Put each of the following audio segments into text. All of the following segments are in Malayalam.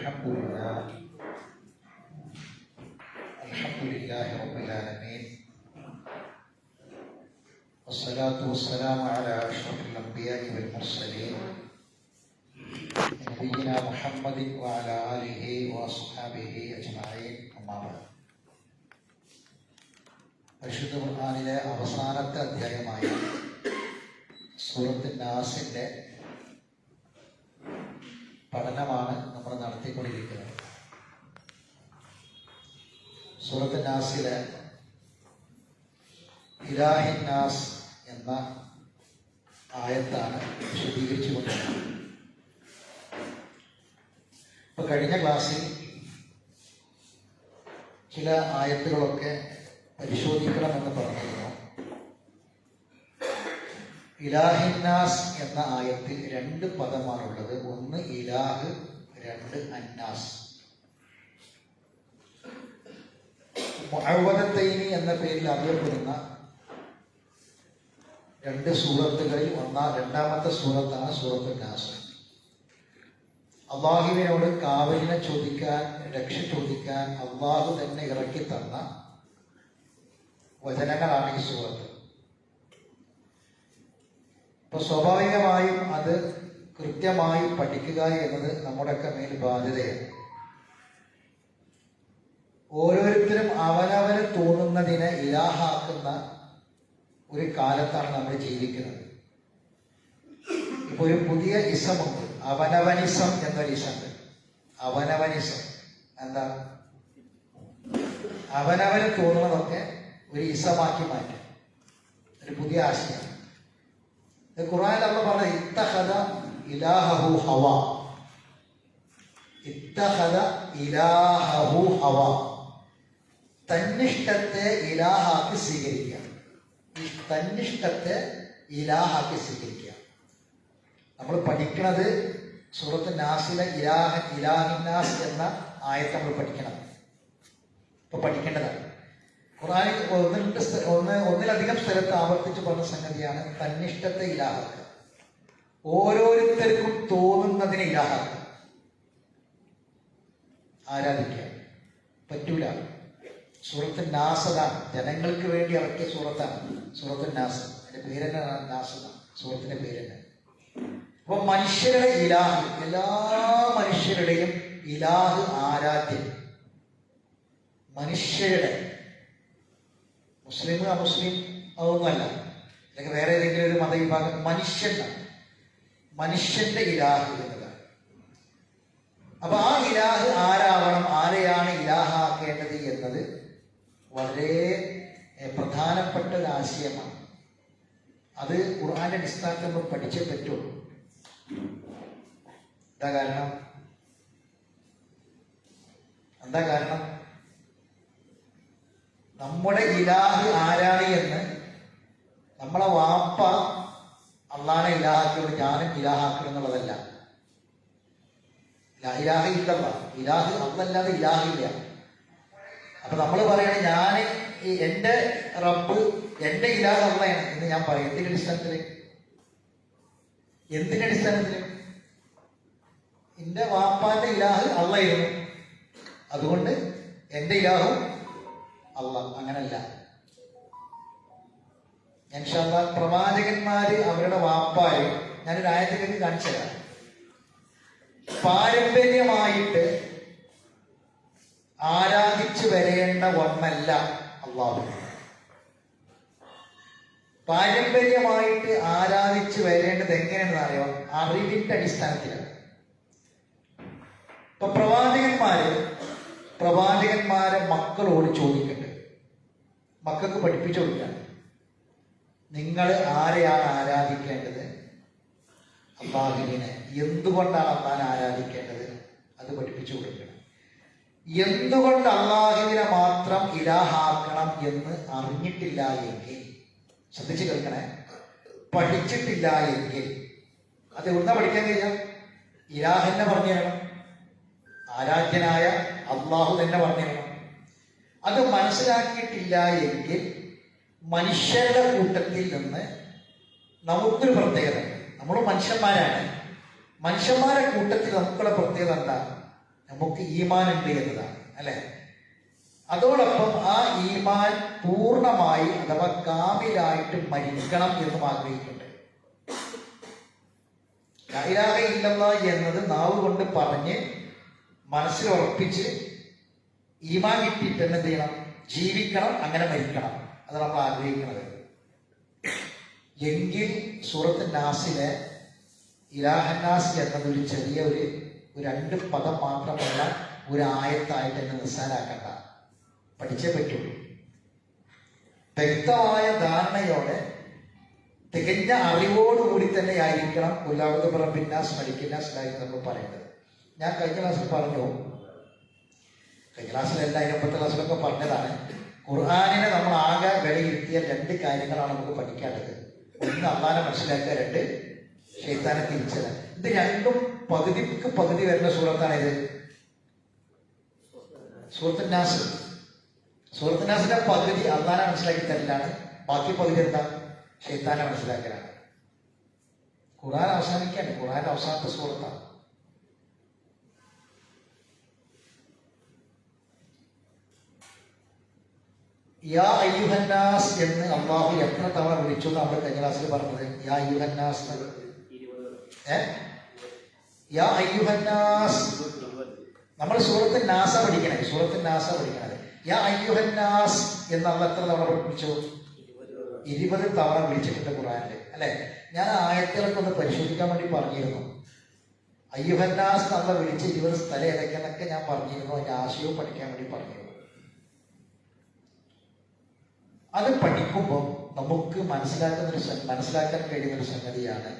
الحمد لله رب العالمين والصلاة والسلام على أشرف الأنبياء والمرسلين نبينا محمد وعلى آله وأصحابه أجمعين أما بعد. പരിശുദ്ധ ഖുർആനിലെ അവസാനത്തെ അധ്യായമായ സൂറത്ത് നാസിന്റെ പഠനമാണ് നമ്മൾ നടത്തിക്കൊണ്ടിരിക്കുന്നത്. സൂറത്ത് നാസിലെ ഇലാഹിൻ നാസ് എന്ന ആയത്താണ് വിശദീകരിച്ചു കൊണ്ടിരുന്നത്. ഇപ്പൊ കഴിഞ്ഞ ക്ലാസ്സിൽ ചില ആയത്തുകളൊക്കെ പരിശോധിക്കണമെന്ന് പറഞ്ഞിരുന്നു. ഇലാഹിന്നാസ് എന്ന ആയത്തിൽ രണ്ട് പദമാണുള്ളത്. ഒന്ന് ഇലാഹ്, രണ്ട് അന്നാസ്. മുഅവ്വദത്തൈനി എന്ന പേരിൽ അറിയപ്പെടുന്ന രണ്ട് സൂറത്തുകളിൽ രണ്ടാമത്തെ സൂറത്താണ് സൂറത്ത് നാസ്. അള്ളാഹുവിനോട് കാവലിനെ ചോദിക്കാൻ, രക്ഷ ചോദിക്കാൻ അള്ളാഹു തന്നെ ഇറക്കി തന്ന വചനങ്ങളാണ് ഈ സൂറത്ത്. അപ്പൊ സ്വാഭാവികമായും അത് കൃത്യമായി പഠിക്കുക എന്നത് നമ്മുടെയൊക്കെ മേൽ ബാധ്യതയാണ്. ഓരോരുത്തരും അവനവന് തോന്നുന്നതിനെ ഇലാഹാക്കുന്ന ഒരു കാലത്താണ് നമ്മൾ ജീവിക്കുന്നത്. ഇപ്പൊ ഒരു പുതിയ ഇസമുണ്ട്, അവനവനിസം എന്നൊരു ഇസമുണ്ട്. അവനവനിസം എന്താ? അവനവന് തോന്നുന്നതൊക്കെ ഒരു ഇസമാക്കി മാറ്റും, ഒരു പുതിയ ആശയം. ഖുർആനിൽ അല്ലാഹു പറഞ്ഞത് ഇത്തഖദ ഇലാഹഹു ഹവ. ഇത്തഖദ ഇലാഹഹു ഹവ. തന്നിഷ്ടത്തെ ഇലാഹാക്കി സ്വീകരിക്കുക. ഈ തന്നിഷ്ടത്തെ ഇലാഹാക്കി സ്വീകരിക്കുക. നമ്മൾ പഠിക്കുന്നത് സൂറത്ത് നാസിലെ ഇലാഹിന്നാസ് എന്ന ആയത്ത് നമ്മൾ പഠിക്കണം. ഇപ്പൊ പഠിക്കേണ്ടതാണ്. ഖുർആനിൽ ഒന്നിലധികം സ്ഥലത്ത് ആവർത്തിച്ച് പറഞ്ഞ സംഗതിയാണ് തന്നിഷ്ടത്തെ ഇലാഹാക്കുക. ഓരോരുത്തർക്കും തോന്നുന്നതിനെ ഇലാഹാക്കുക, ആരാധിക്കുക പറ്റൂല. സൂറത്ത് നാസതാണ്, ജനങ്ങൾക്ക് വേണ്ടി ഇറക്കിയ സൂറത്താണ് സൂറത്ത് നാസ്. അതിന്റെ പേരെന്നെ നാസതാണ്, സൂറത്തിന്റെ പേരെന്നെ. അപ്പൊ മനുഷ്യരുടെ ഇലാഹ്, എല്ലാ മനുഷ്യരുടെയും ഇലാഹ് ആരാധ്യൻ. മനുഷ്യരുടെ, മുസ്ലിം അമുസ്ലിം അതൊന്നുമല്ല, അല്ലെങ്കിൽ വേറെ ഏതെങ്കിലും ഒരു മതവിഭാഗം, മനുഷ്യന്റെ ഇലാഹ് എന്നതാണ്. അപ്പൊ ആ ഇലാഹ് ആരാവണം, ആരെയാണ് ഇലാഹാക്കേണ്ടത് എന്നത് വളരെ പ്രധാനപ്പെട്ട ഒരു ആശയമാണ്. അത് ഖുർആന്റെ അടിസ്ഥാനത്തിൽ നമ്മൾ പഠിച്ചേ പറ്റുള്ളൂ. എന്താ കാരണം? നമ്മുടെ ഇലാഹ് ആരാണ് എന്ന് നമ്മളെ വാപ്പ അള്ളാനെ ഇലാഹാക്കിയോട് ഞാനും ഇലാഹാക്കണം എന്നുള്ളതല്ല. ഇലാഹ് ഇല്ലല്ല, ഇലാഹ് അല്ലല്ലാതെ ഇലാഹില്ല. അപ്പൊ നമ്മൾ പറയണേ ഞാൻ എന്റെ റബ്ബ്, എന്റെ ഇലാഹ് അള്ളയാണ് എന്ന് ഞാൻ പറയും. എന്തിന്റെ അടിസ്ഥാനത്തില്? എന്റെ വാപ്പാന്റെ ഇലാഹ് അള്ളയായിരുന്നു, അതുകൊണ്ട് എന്റെ ഇലാഹും അള്ളാഹ്. അങ്ങനല്ല. ഇൻഷാ അല്ലാഹ് പ്രവാചകന്മാര് അവരുടെ വാപ്പാര്, ഞാനൊരു ആയത്തിലേക്ക് കാണിച്ചു തരാം. പാരമ്പര്യമായിട്ട് ആരാധിച്ചു വരേണ്ട ഒന്നല്ല അള്ളാഹു. പാരമ്പര്യമായിട്ട് ആരാധിച്ചു വരേണ്ടത് എങ്ങനെയാണെന്ന് അറിയാം? അറിവിന്റെ അടിസ്ഥാനത്തിലാണ്. ഇപ്പൊ പ്രവാചകന്മാരെ മക്കളോട് ചോദിക്കട്ടെ, മക്കൾക്ക് പഠിപ്പിച്ചു കൊടുക്കാൻ, നിങ്ങൾ ആരെയാണ് ആരാധിക്കേണ്ടത്? അള്ളാഹുവിനെ. എന്തുകൊണ്ടാണ് അള്ളാഹിനെ ആരാധിക്കേണ്ടത്? അത് പഠിപ്പിച്ചു കൊടുക്കണം. എന്തുകൊണ്ട് അള്ളാഹുവിനെ മാത്രം ഇലാഹാക്കണം എന്ന് അറിഞ്ഞിട്ടില്ല എങ്കിൽ, ശ്രദ്ധിച്ചു കേൾക്കണേ, പഠിച്ചിട്ടില്ല എങ്കിൽ അത് എവിടുന്നാ പഠിക്കാൻ കഴിയാം? ഇലാഹെന്നെ പറഞ്ഞു തരണം, ആരാധ്യനായ അള്ളാഹു തന്നെ പറഞ്ഞു തരണം. അത് മനസ്സിലാക്കിയിട്ടില്ല എങ്കിൽ മനുഷ്യരുടെ കൂട്ടത്തിൽ നിന്ന് നമുക്കൊരു പ്രത്യേകത, നമ്മൾ മനുഷ്യന്മാരാണ്. മനുഷ്യന്മാരുടെ കൂട്ടത്തിൽ നമുക്കുള്ള പ്രത്യേകത എന്താ? നമുക്ക് ഈമാൻ ഉണ്ട് എന്നതാണ്, അല്ലെ? അതോടൊപ്പം ആ ഈമാൻ പൂർണ്ണമായി അഥവാ കാമിലായിട്ട് മരിക്കണം എന്നും ആഗ്രഹിക്കുന്നുണ്ട്. ലാ ഇലാഹ ഇല്ലല്ലാഹ് എന്നത് നാവ് കൊണ്ട് പറഞ്ഞ് മനസ്സിൽ ഉറപ്പിച്ച് ഈമാൻ കിട്ടിയിട്ട് തന്നെ എന്ത് ചെയ്യണം? ജീവിക്കണം, അങ്ങനെ മരിക്കണം. അത് നമ്മൾ ആഗ്രഹിക്കുന്നത്. എങ്കിൽ സൂറത്ത് നാസിലെ ഇലാഹന്നാസ് എന്നതൊരു ചെറിയ ഒരു 2 പദം മാത്രമുള്ള ഒരു ആയത്തായിട്ട് എന്നെ നിസ്സാരാക്കണ്ട, പഠിച്ചേ പറ്റുള്ളൂ. വ്യക്തമായ ധാരണയോടെ തികഞ്ഞ അറിവോടുകൂടി തന്നെ ആയിരിക്കണം ഉല്ലാഹു റബ്ബിന്നാസ് മലിക്കിന്നാസ് നമ്മൾ പറയേണ്ടത്. ഞാൻ കഴിഞ്ഞ ക്ലാസ്സിൽ പറഞ്ഞു, കഴിഞ്ഞ ക്ലാസ്സിലല്ല അതിനൊപ്പത്തെ ക്ലാസ്സിലൊക്കെ പറഞ്ഞതാണ്, ഖുർആനിനെ നമ്മൾ ആകെ വിലയിരുത്തിയ 2 കാര്യങ്ങളാണ് നമുക്ക് പഠിക്കേണ്ടത്. ഒന്ന് അള്ളാനെ മനസ്സിലാക്കുക, 2 ശൈത്താനെ തിരിച്ചത്. ഇത് രണ്ടും പകുതിക്ക് പകുതി വരുന്ന സൂറത്താണിത്. സൂറത്ത് നാസ്. സൂറത്ത് നാസിന്റെ പകുതി അള്ളാനെ മനസ്സിലാക്കി തരലാണ്, ബാക്കി പകുതി എന്താ? ശൈത്താനെ മനസ്സിലാക്കലാണ്. ഖുർആൻ അവസാനിക്കാണ്, ഖുർആന്റെ അവസാനത്തെ സൂറത്താണ്. യാ അയ്യുഹന്നാസ് എന്ന് അള്ളാഹു എത്ര തവണ വിളിച്ചു എന്ന് നമ്മൾ കഴിഞ്ഞ ക്ലാസ്സിൽ പറഞ്ഞത്? യാ അയ്യുഹന്നാസ്, യാ അയ്യുഹന്നാസ്. നമ്മൾ സൂറത്ത് നാസ പഠിക്കണേ, സൂറത്ത് നാസ പഠിക്കണത്. യാ അയ്യുഹന്നാസ് എന്ന് അള്ള എത്ര തവണ വിളിച്ചു? 20 തവണ വിളിച്ചിട്ടുണ്ട് ഖുർആനില്, അല്ലെ? ഞാൻ ആയത്തുകളൊക്കെ ഒന്ന് പരിശോധിക്കാൻ വേണ്ടി പറഞ്ഞിരുന്നു. അയ്യുഹന്നാസ് നമ്മൾ വിളിച്ച് 20 സ്ഥലം ഏതൊക്കെയെന്നൊക്കെ ഞാൻ പറഞ്ഞിരുന്നു. അതിന്റെ ആശയവും പഠിക്കാൻ വേണ്ടി പറഞ്ഞിരുന്നു. അത് പഠിക്കുമ്പോൾ നമുക്ക് മനസ്സിലാക്കാൻ കഴിയുന്ന ഒരു സംഗതിയാണ്,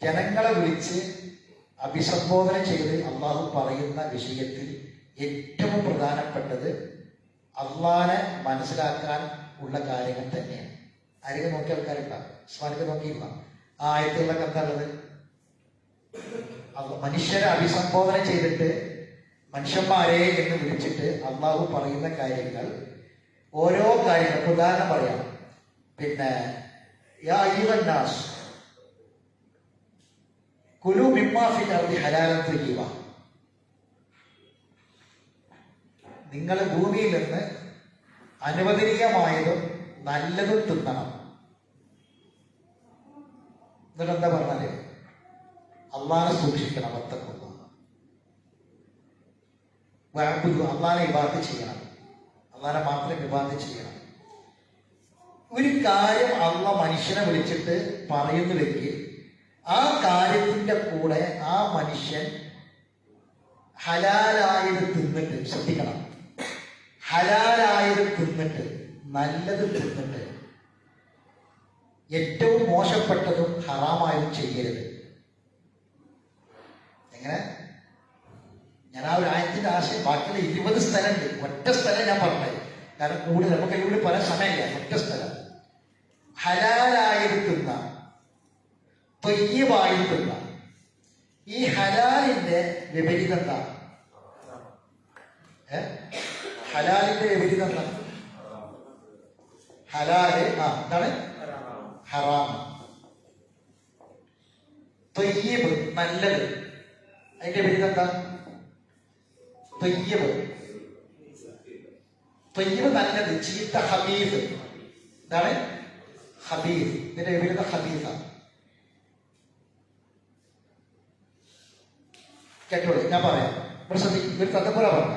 ജനങ്ങളെ വിളിച്ച് അഭിസംബോധന ചെയ്ത് അള്ളാഹു പറയുന്ന വിഷയത്തിൽ ഏറ്റവും പ്രധാനപ്പെട്ടത് അള്ളാനെ മനസ്സിലാക്കാൻ ഉള്ള കാര്യങ്ങൾ തന്നെയാണ്. ആരെങ്കിലും നോക്കിയ ആൾക്കാരുണ്ടാവും, സ്മാരക നോക്കിയില്ല. ആ ആയത്തുകളൊക്കെ എന്താ ഉള്ളത്? മനുഷ്യരെ അഭിസംബോധന ചെയ്തിട്ട് മനുഷ്യന്മാരെ എന്ന് വിളിച്ചിട്ട് അള്ളാഹു പറയുന്ന കാര്യങ്ങൾ, ഓരോ കാര്യങ്ങൾ ഉദാഹരണം പറയാം. പിന്നെ യാ അയ്യുഹന്നാസ് കുലു മിമ്മാ ഫിൽ അർദി ഹലാലൻ തയ്യിബ, നിങ്ങൾ ഭൂമിയിൽ നിന്ന് അനുവദനീയമായതും നല്ലതും തിന്നണം. എന്നിട്ട് എന്താ പറഞ്ഞാല്? അള്ളാനെ സൂക്ഷിക്കണം, വത്തഖുല്ലാഹ്, അള്ളാനെ ഇബാദത്ത് ചെയ്യണം, അള്ളാനെ മാത്രം ഇബാദത്ത് ചെയ്യണം. ഒരു കാര്യം അള്ളാഹ് മനുഷ്യനെ വിളിച്ചിട്ട് പറയുന്നുവെങ്കിൽ ആ കാര്യത്തിന്റെ കൂടെ ആ മനുഷ്യൻ ഹലാലായത് തിന്നിട്ട്, ശ്രദ്ധിക്കണം, ഹലാലായത് തിന്നിട്ട്, നല്ലത് തിന്നിട്ട്, ഏറ്റവും മോശപ്പെട്ടതും ഹറാമായതും ചെയ്യരുത്. എങ്ങനെ? ഞാൻ ആ ഒരു ആയത്തിന്റെ ആശയം, ബാക്കിയുള്ള 20 സ്ഥലമുണ്ട്, ഒറ്റ സ്ഥലം ഞാൻ പറഞ്ഞത്, കാരണം കൂടുതൽ നമുക്ക് ഇവിടെ പറയാൻ സമയമില്ല. ഒറ്റ സ്ഥലം. ഹലാലായത് തിന്ന, ത്വയ്യിബായത് തിന്ന. ഈ ഹലാലിന്റെ വിപരീതം എന്താ? ഹലാലിന്റെ വിപരീതം എന്താ? ഹലാല് എന്താണ്? ഹറാം. ത്വയ്യിബ് നല്ലത്, അതിന്റെ വിപരീതം എന്താ? ത്വയ്യിബ്. ത്വയ്യിബ് നല്ലത്, ചീത്ത ഹബീസ്. എന്താണ്? ഹബീസ്. ഇതിന്റെ വിപരീതം ഹബീസാണ്. കേട്ടോളൂ, ഞാൻ പറയാം. ഇവിടെ ശ്രദ്ധിക്കും, ഇവർ തത്തപ്പുറ പറഞ്ഞ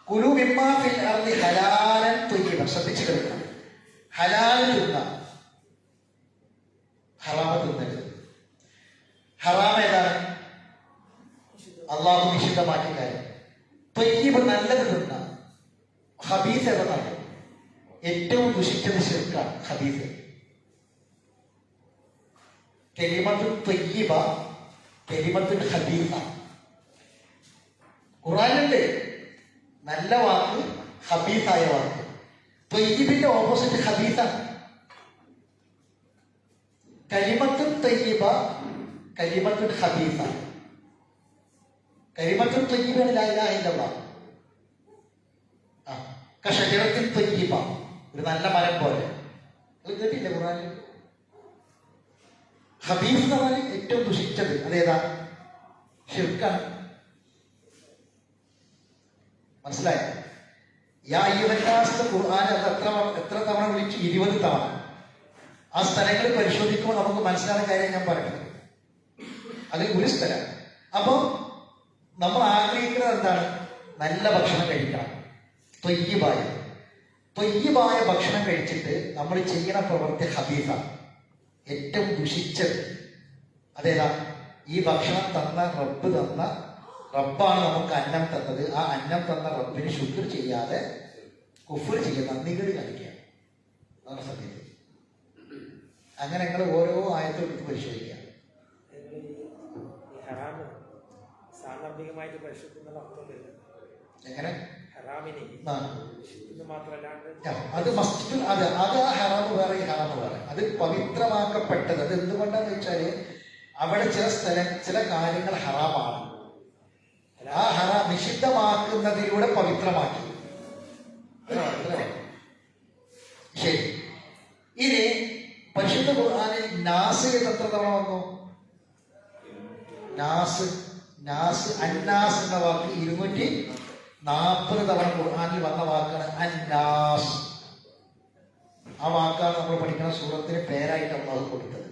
കുലു മിമ്മാ ഫിൽ അർദി ഹലാലൻ ത്വയ്യിബൻ. ശ്രദ്ധിച്ചു കേൾക്കണം. ഹലാൽ തിന്ന, ഹറാമ തിന്നരുത്. ഹറാം ഏതാണ്? അള്ളാഹു നിഷിദ്ധമാക്കിയ കാര്യം. ത്വയ്യിബ് നല്ലത് തിന്ന. ഹബീസ് ഏതാണ്? ഏറ്റവും ദുഷിച്ചത് ശിർക്കാണ് ഹബീസ്. കലിമത്തുൽ ത്വയ്യിബ, കലിമത്തുൽ ഹബീസ. ഖുർആനിലുണ്ട് നല്ല വാക്ക്, ഹബീസായ വാക്ക്. ത്വയ്യിബിന്റെ ഓപ്പോസിറ്റ് ഹബീസാണ്. കലിമത്തുൽ ത്വയ്യിബ, കലിമത്തുൽ ഹബീസ. കലിമത്തുൽ ത്വയ്യിബാണ് ലാ ഇലാഹ ഇല്ലല്ലാഹ്. കശജറത്തുൽ ത്വയ്യിബ, ഒരു നല്ല മരം പോലെ. അത് കേട്ടില്ലേ ഖുർആനിൽ? ഹബീസ് എന്ന് പറഞ്ഞാൽ ഏറ്റവും ദുഷിച്ചത് അതേതാ? ഷിർക്കാണ്. മനസ്സിലായോ? യാ അയ്യുഹന്നാസ് ഖുർആൻ അത് എത്ര തവണ വിളിച്ചു? 20 തവണ. ആ സ്ഥലങ്ങൾ പരിശോധിക്കുമ്പോൾ നമുക്ക് മനസ്സിലാകുന്ന കാര്യം ഞാൻ പറയുന്നത്. അതിൽ ഒരു സ്ഥലം. അപ്പോൾ നമ്മൾ ആഗ്രഹിക്കുന്നത് എന്താണ്? നല്ല ഭക്ഷണം കഴിക്കണം. ത്വയ്യിബായ ഭക്ഷണം കഴിച്ചിട്ട് നമ്മൾ ചെയ്യുന്ന പ്രവൃത്തി ഹബീഫ, ഏറ്റവും ദുഷിച്ചത്. അതേതാ? ഈ ഭക്ഷണം തന്ന റബ്ബാണ് നമുക്ക് അന്നം തന്നത്. ആ അന്നം തന്ന റബ്ബിന് ശുക്ർ ചെയ്യാതെ കുഫ്ർ ചെയ്യുക, നന്ദികേട് കാണിക്കുക. അതാണ് സത്യത്തിൽ. അങ്ങനെ നിങ്ങൾ ഓരോ ആയത്തും എടുത്ത് പരിശോധിക്കുക. എങ്ങനെ? അത് മസ്ജിദ്, അത് ആ ഹറാമ് വേറെ, ഈ ഹറാമ് വേറെ. അത് പവിത്രമാക്കപ്പെട്ടത്. അത് എന്തുകൊണ്ടാന്ന് വെച്ചാല് അവിടെ ചില കാര്യങ്ങൾ ഹറാമാണ്. ആ ഹറാം നിഷിദ്ധമാക്കുന്നതിലൂടെ പവിത്രമാക്കി. ശരി. ഇനി പരിശുദ്ധ ഖുർആനിൽ നാസ് എത്ര തവണ വന്നു? നാസ് അന്നാസ് എന്ന വാക്ക് 240 തവണ ഖുർആനിൽ വന്ന വാക്കാണ് അന്നാസ്. ആ വാക്കാണ് നമ്മൾ പഠിക്കുന്ന സൂറത്തിന് പേരായിട്ട് അള്ളാഹു കൊടുത്തത്.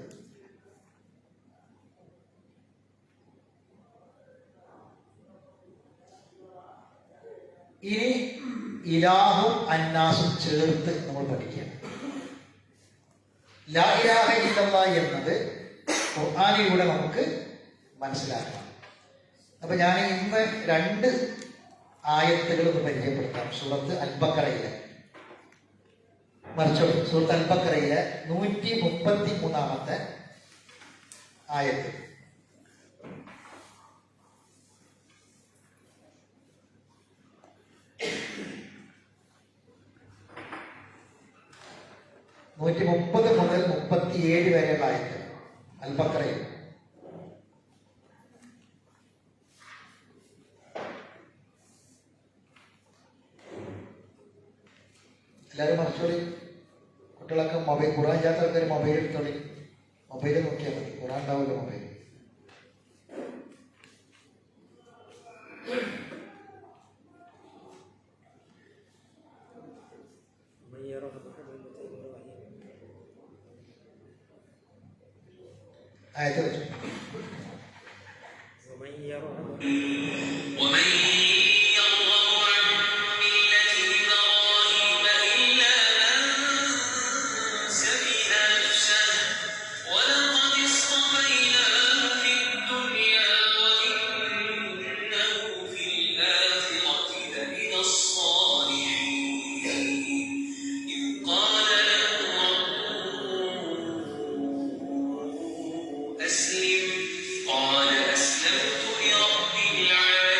ഇനി ഇലാഹും അന്നാസും ചേർത്ത് നമ്മൾ പഠിക്കുക. ലാ ഇലാഹ ഇല്ലല്ലാഹ് എന്നത് ഖുർആനിലൂടെ നമുക്ക് മനസ്സിലാക്കണം. അപ്പൊ ഞാൻ ഇന്ന് 2 ആയത്തുകൾ ഒന്ന് പരിചയപ്പെടുത്താം. സൂറത്ത് അൽ-ബഖറയിലെ സൂറത്ത് അൽ-ബഖറയിലെ 133 ആയത്ത്. മുതൽ 37 വരെയുള്ള ആയത്ത് അൽ-ബഖറയിൽ. എല്ലാവരും മറിച്ചോളി. കുട്ടികളൊക്കെ മൊബൈൽ, ഖുർആൻ ചെയ്യാത്ത ആൾക്കാർ മൊബൈൽ എടുത്തോളി. മൊബൈൽ നോക്കിയാൽ മതി, ഖുർആൻ ഉണ്ടാവില്ല മൊബൈൽ. ആയത്ത് വെച്ചു. قال أسلمت لرب العالمين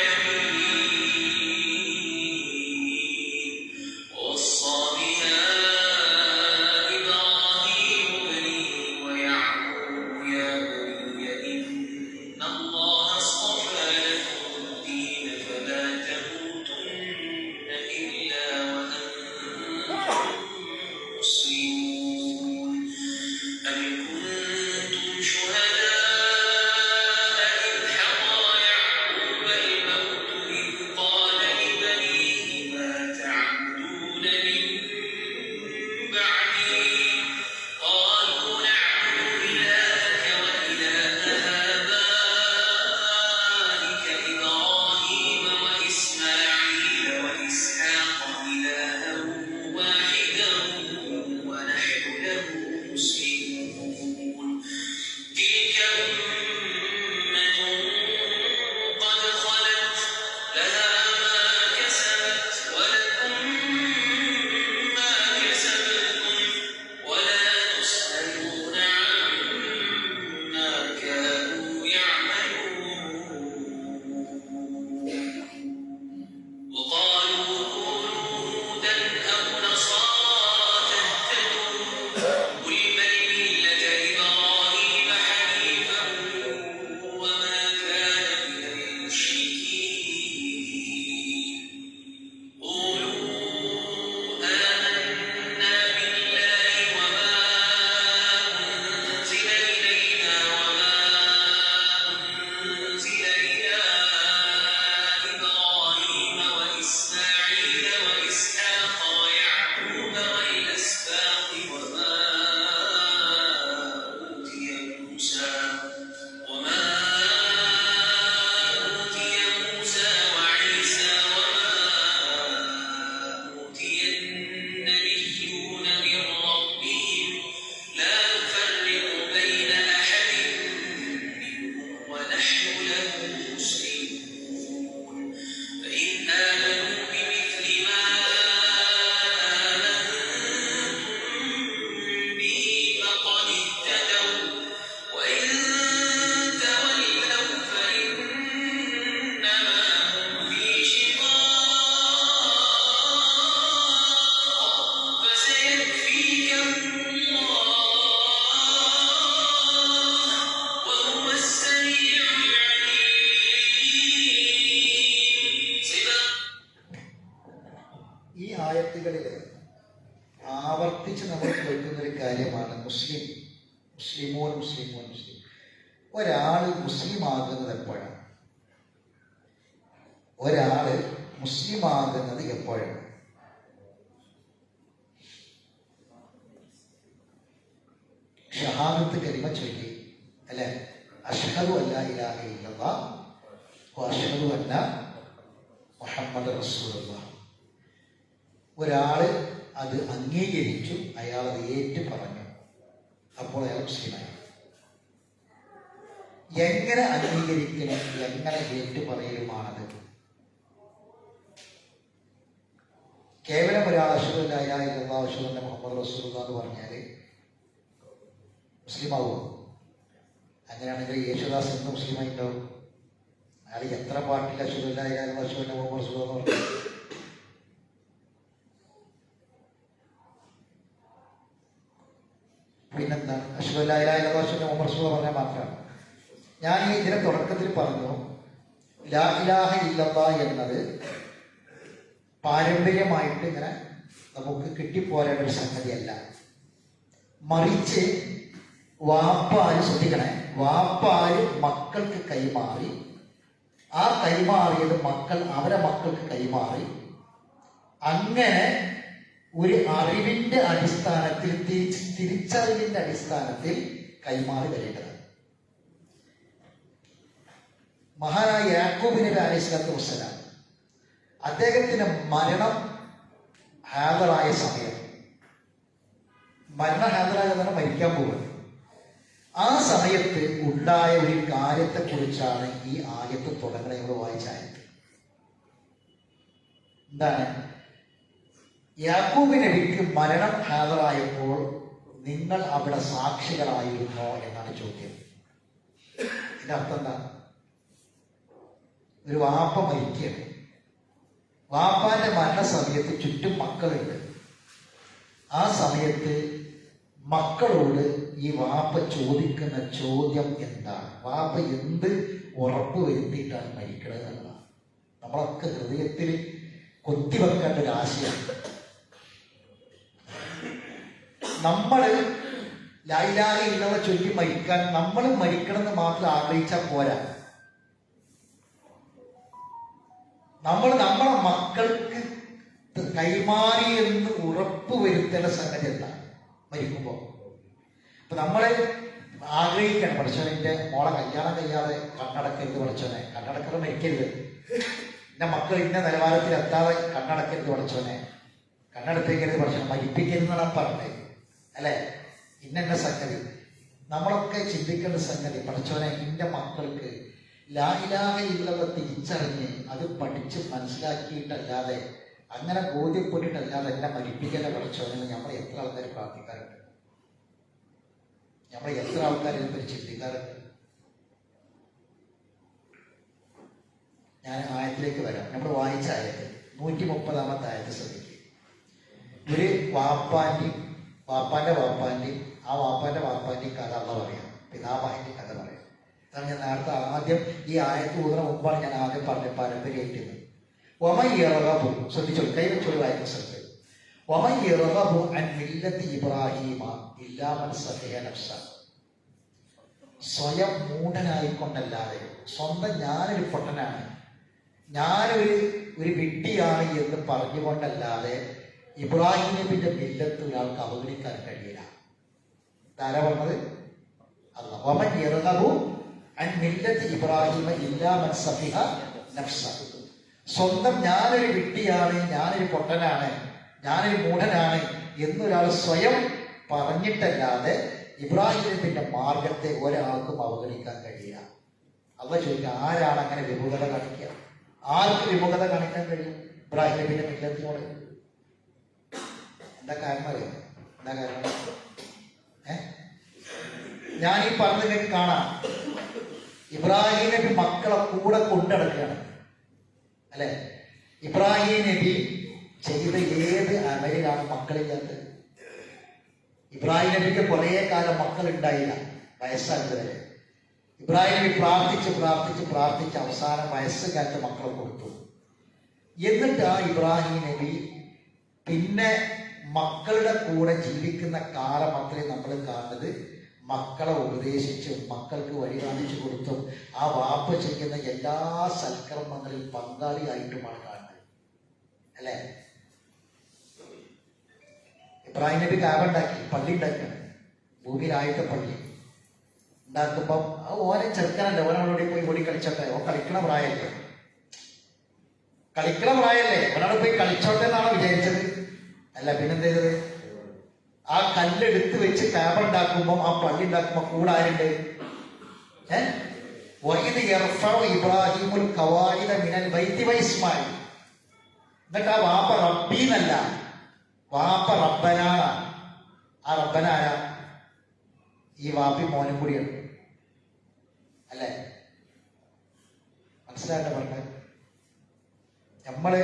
ഒരാള് മുസ്ലിം ആകുന്നത് എപ്പോഴാണ്? ഒരാള് മുസ്ലിം ആകുന്നത് എപ്പോഴാണ്? ഷഹാദത്ത് കലിമ ചൊല്ലി, അല്ലെ? അഷ്ഹദു അല്ലാ ഇലാഹ ഇല്ലല്ലാഹ് വ അഷ്ഹദു അന്ന മുഹമ്മദ് റസൂലുള്ളാഹ്. ഒരാള് അത് അംഗീകരിച്ചു, അയാൾ അത് ഏറ്റു പറഞ്ഞു, അപ്പോൾ അയാൾ മുസ്ലിമായി. എങ്ങനെ അംഗീകരിക്കണം, എങ്ങനെ ഏറ്റു പറയലുമാണത്? കേവലം ഒരാൾ അഷ്ഹദു അല്ലാ ഇലാഹ ഇല്ലല്ലാഹ് അഷ്ഹദു അന്ന മുഹമ്മദ് റസൂലുള്ളാഹ് എന്ന് പറഞ്ഞാല് മുസ്ലിം ആവുമോ? അങ്ങനെയാണെങ്കിൽ യേശുദാസ് എന്ന് മുസ്ലിമായി ഉണ്ടാവും? അയാൾ എത്ര പാട്ടിൽ അഷ്ഹദു അല്ലാ ഇലാഹ ഇല്ലല്ലാഹ് അഷ്ഹദു അന്ന മുഹമ്മദ് റസൂലുള്ളാഹ് എന്ന് പറഞ്ഞു? പിന്നെന്താണ്? അഷ്ഹദു അല്ലാ ഇലാഹ ഇല്ലല്ലാഹു അഷ്ഹദു അന്ന മുഹമ്മദ് റസൂലുള്ളാഹി പറഞ്ഞാൽ മാത്രമാണ്. ഞാൻ ഈ ഇതിന്റെ തുടക്കത്തിൽ പറഞ്ഞു, ലാ ഇലാഹ ഇല്ലല്ലാഹ് എന്നത് പാരമ്പര്യമായിട്ട് ഇങ്ങനെ നമുക്ക് കിട്ടിപ്പോരേണ്ട ഒരു സംഗതിയല്ല. മറിച്ച് വാപ്പാര്, ശ്രദ്ധിക്കണേ, വാപ്പാര് മക്കൾക്ക് കൈമാറി, ആ കൈമാറിയത് മക്കൾ അവരെ മക്കൾക്ക് കൈമാറി, അങ്ങനെ ഒരു അറിവിന്റെ അടിസ്ഥാനത്തിൽ, തിരിച്ചറിവിന്റെ അടിസ്ഥാനത്തിൽ കൈമാറി വരേണ്ടതാണ്. മഹാനായ യാക്കൂബ് നബി അലൈഹിസ്സലാത്തു വസ്സലാം അദ്ദേഹത്തിന് മരണം ഹാദറായ സമയം, മരണം ഹാദറായ മരിക്കാൻ പോകുന്നത്, ആ സമയത്ത് ഉണ്ടായ ഒരു കാര്യത്തെക്കുറിച്ചാണ് ഈ ആയത്ത് തുടങ്ങണ നമ്മൾ വായിച്ചായത്. എന്താണ്? യാക്കൂബ് നബിക്ക് മരണം ഹാദറായപ്പോൾ നിങ്ങൾ അവിടെ സാക്ഷികളായിരുന്നോ എന്നാണ് ചോദ്യം. ഇതിന്റെ അർത്ഥം എന്താണ്? ഒരു വാപ്പ മരിക്കുകയാണ്. വാപ്പാന്റെ മരണസമയത്ത് ചുറ്റും മക്കളുണ്ട്. ആ സമയത്ത് മക്കളോട് ഈ വാപ്പ ചോദിക്കുന്ന ചോദ്യം എന്താണ്? വാപ്പ എന്ത് ഉറപ്പ് വരുത്തിയിട്ടാണ് മരിക്കുന്നത് എന്നതാണ് നമ്മളൊക്കെ ഹൃദയത്തിൽ കൊത്തിവെക്കേണ്ട ഒരു ആശയമാണ്. നമ്മള് ലാ ഇലാഹ ഇല്ലല്ലാഹ് ചൊല്ലി മരിക്കാൻ, നമ്മൾ മരിക്കണമെന്ന് മാത്രം ആഗ്രഹിച്ചാൽ പോരാ. നമ്മൾ നമ്മളെ മക്കൾക്ക് കൈമാറി എന്ന് ഉറപ്പ് വരുത്തേണ്ട സംഗതി എന്താണ് മരിക്കുമ്പോൾ? അപ്പൊ നമ്മള് ആഗ്രഹിക്കണം, പഠിച്ചവനെ മോളെ കല്യാണം കഴിയാതെ കണ്ണടക്കരുത്, പഠിച്ചവനെ കണ്ണടക്കാതെ മരിക്കരുത്, എന്റെ മക്കൾ ഇന്ന നിലവാരത്തിൽ എത്താതെ കണ്ണടക്കരുത്, പഠിച്ചവനെ കണ്ണടപ്പിക്കരുത്, പഠിച്ചവനെ മരിപ്പിക്കരുത് എന്നാണ് പറഞ്ഞത്, അല്ലെ? ഇന്ന സംഗതി നമ്മളൊക്കെ ചിന്തിക്കേണ്ട സംഗതി, പഠിച്ചവനെ എന്റെ മക്കൾക്ക് ലാ ഇലാഹ ഇല്ലല്ലാഹ് തിരിച്ചറിഞ്ഞ് അത് പഠിച്ച് മനസ്സിലാക്കിയിട്ടല്ലാതെ, അങ്ങനെ ബോധ്യപ്പെട്ടിട്ടല്ലാതെ എന്നെ മരിപ്പിക്കല പഠിച്ചവനെന്ന് നമ്മൾ എത്ര ആൾക്കാർ പ്രാർത്ഥിക്കാറുണ്ട്? നമ്മൾ എത്ര ആൾക്കാർ ഇതിൽ ചിന്തിക്കാറുണ്ട്? ഞാൻ ആയത്തിലേക്ക് വരാം. നമ്മൾ വായിച്ച ആയത്ത് 130 ആയത്ത് ശ്രദ്ധിക്കുക. ഒരു വാപ്പാന്റെയും വാപ്പാന്റെ വാപ്പാന്റെയും കഥ അള്ള പറയാം, പിതാവാന്റെ കഥ പറയാം. അതാണ് ഞാൻ നേരത്തെ ആദ്യം ഈ ആയത്ത് ഊതുന്ന മുമ്പാണ് ഞാൻ ആദ്യം പറഞ്ഞ പാരമ്പര്യമായിട്ട്. ഒമയ്യറബു, ശ്രദ്ധിച്ചോ, കൈവച്ചൊരു വായിക്കുന്ന സ്ഥലത്ത്, ഒമയ്യറബു അൻ മില്ലത്തി ഇബ്രാഹീമ ഇല്ലാ മൻ സഫിഹ നഫ്സ. സ്വയം മൂഢനായിക്കൊണ്ടല്ലാതെ, സ്വന്തം ഞാനൊരു പൊട്ടനാണ്, ഞാനൊരു വിഡ്ഢിയാണ് എന്ന് പറഞ്ഞുകൊണ്ടല്ലാതെ ഇബ്രാഹിം നബിന്റെ മില്ലത്ത് ഒരാൾക്ക് അവഗണിക്കാൻ കഴിയില്ല. ആരാ പറഞ്ഞത്? അല്ലാഹ്. വമയ്യറബു അൻ മില്ലത്തി ഇബ്രാഹീമ ഇല്ലാ മൻ സഫിഹ നഫ്സ. സ്വന്തം ഞാനൊരു വിഡ്ഢിയാണ്, ഞാനൊരു പൊട്ടനാണ്, ഞാനൊരു മൂഢനാണ് എന്നൊരാൾ സ്വയം പറഞ്ഞിട്ടല്ലാതെ ഇബ്രാഹിം നബിന്റെ മാർഗത്തെ ഒരാൾക്കും അവഗണിക്കാൻ കഴിയില്ല. അള്ളാഹ് ചോദിക്കുക, ആരാണ് അങ്ങനെ വിമുഖത കാണിക്കുക? ആർക്ക് വിമുഖത കാണിക്കാൻ കഴിയും ഇബ്രാഹിം നബിന്റെ മില്ലത്തിനോട്? എന്താ കാരണം അറിയാം? എന്താ കാരണം? ഞാൻ ഈ പറഞ്ഞത് കാണാം, ഇബ്രാഹിം നബി മക്കളെ കൂടെ കൊണ്ടടക്കുകയാണ്, അല്ലെ? ഇബ്രാഹിം നബി ചെയ്ത ഏത് അമലിലാണ് മക്കളില്ലാത്തത്? ഇബ്രാഹിം നബിക്ക് കുറെ കാലം മക്കൾ ഉണ്ടായില്ല, വയസ്സായത് വരെ. ഇബ്രാഹിം നബി പ്രാർത്ഥിച്ച് അവസാനം വയസ്സുകാലത്ത് മക്കളെ കൊടുത്തു. എന്നിട്ട് ആ ഇബ്രാഹിം നബി പിന്നെ മക്കളുടെ കൂടെ ജീവിക്കുന്ന കാലം അത്രയും നമ്മൾ കാണുന്നത് മക്കളെ ഉപദേശിച്ചും മക്കൾക്ക് വഴി കാണിച്ചു കൊടുത്തും ആ വാപ്പ ചെയ്യുന്ന എല്ലാ സൽക്കർമ്മങ്ങളിൽ പങ്കാളിയായിട്ടുമാണ് കാണുന്നത്. അല്ലേ? ഇബ്രാഹിം നബി കാബ ഉണ്ടാക്കി, പള്ളി ഉണ്ടാക്കിയാണ്, ഭൂമിയിൽ ആദ്യത്തെ പള്ളി ഉണ്ടാക്കുമ്പം ഓനെ ചെറുക്കനല്ലേ, ഓനോടെ പോയി ഓടി കളിച്ചോട്ടെ, ഓ കളിക്കണ പ്രായമല്ലേ, ഓനോട് പോയി കളിച്ചോട്ടെ എന്നാണോ വിചാരിച്ചത്? അല്ല, പിന്നെന്ത് ചെയ്തത്? ആ കല്ലെടുത്ത് വെച്ച് കാബ ഉണ്ടാക്കുമ്പോ, ആ പള്ളി ഉണ്ടാക്കുമ്പോ കൂടെ ആരുണ്ട്? ഇബ്രാഹിമുൽ ഖവാഇദ മിനൽ ബൈത്തി വഇസ്മാഈൽ. എന്നിട്ട് ആ വാപ്പ റബ്ബീന്നല്ല, വാപ്പ റബ്ബനാണ്. ആ റബ്ബന ആരാ? ഈ വാപ്പി മോനും കൂടിയാണ്. അല്ലേ? മനസ്സിലായിട്ട് പറഞ്ഞ നമ്മള്